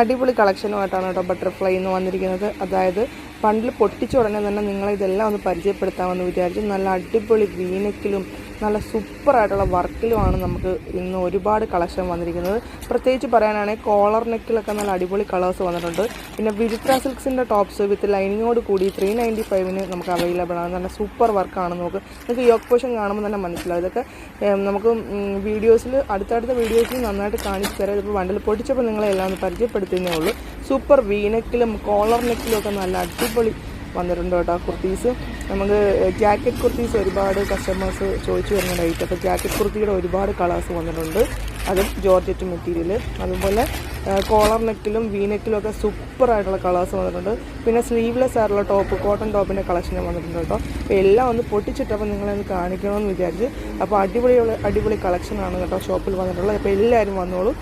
അടിപൊളി കളക്ഷനുമായിട്ടാണ് കേട്ടോ ബട്ടർഫ്ലൈ എന്ന് വന്നിരിക്കുന്നത്. അതായത് ബണ്ടിൽ പൊട്ടിച്ച ഉടനെ തന്നെ നിങ്ങളിതെല്ലാം ഒന്ന് പരിചയപ്പെടുത്താമെന്ന് വിചാരിച്ചു. നല്ല അടിപൊളി വീനക്കിലും നല്ല സൂപ്പറായിട്ടുള്ള വർക്കിലുമാണ് നമുക്ക് ഇന്ന് ഒരുപാട് കളക്ഷൻ വന്നിരിക്കുന്നത്. പ്രത്യേകിച്ച് പറയാനാണെങ്കിൽ കോളർ നെക്കിലൊക്കെ നല്ല അടിപൊളി കളേഴ്സ് വന്നിട്ടുണ്ട്. പിന്നെ വിചിത്ര സിൽക്സിൻ്റെ ടോപ്സ് വിത്ത് ലൈനിങ്ങോട് കൂടി 395-ന് നമുക്ക് അവൈലബിൾ ആണ്. നല്ല സൂപ്പർ വർക്കാണ്. നിങ്ങൾക്ക് യോക്ക് പോർഷൻ കാണുമ്പോൾ തന്നെ മനസ്സിലാവും. ഇതൊക്കെ നമുക്ക് വീഡിയോസിൽ അടുത്തടുത്ത വീഡിയോസിൽ നന്നായിട്ട് കാണിച്ചു തരാം. ഇതിപ്പോൾ ബണ്ടിൽ പൊട്ടിച്ചപ്പോൾ നിങ്ങളെല്ലാം ഒന്ന് പരിചയപ്പെടുത്തുന്നേ ഉള്ളൂ. സൂപ്പർ വീനെക്കിലും കോളർ നെക്കിലും ഒക്കെ നല്ല അടിപൊളി വന്നിട്ടുണ്ട് കേട്ടോ കുർത്തീസ്. നമുക്ക് ജാക്കറ്റ് കുർത്തീസ് ഒരുപാട് കസ്റ്റമേഴ്സ് ചോദിച്ചു വരുന്നുണ്ടായിട്ട്. അപ്പോൾ ജാക്കറ്റ് കുർത്തിയുടെ ഒരുപാട് കളേഴ്സ് വന്നിട്ടുണ്ട്. അതും ജോർജറ്റ് മെറ്റീരിയൽ. അതുപോലെ കോളർ നെക്കിലും വീനെക്കിലും ഒക്കെ സൂപ്പറായിട്ടുള്ള കളേഴ്സ് വന്നിട്ടുണ്ട്. പിന്നെ സ്ലീവ്ലെസ് ആയിട്ടുള്ള ടോപ്പ്, കോട്ടൺ ടോപ്പിൻ്റെ കളക്ഷനും വന്നിട്ടുണ്ട് കേട്ടോ. അപ്പോൾ എല്ലാം ഒന്ന് പൊട്ടിച്ചിട്ടപ്പോൾ നിങ്ങളൊന്ന് കാണിക്കണമെന്ന് വിചാരിച്ച്. അപ്പോൾ അടിപൊളി കളക്ഷനാണ് കേട്ടോ ഷോപ്പിൽ വന്നിട്ടുള്ളത്. അപ്പോൾ എല്ലാവരും വന്നോളൂ.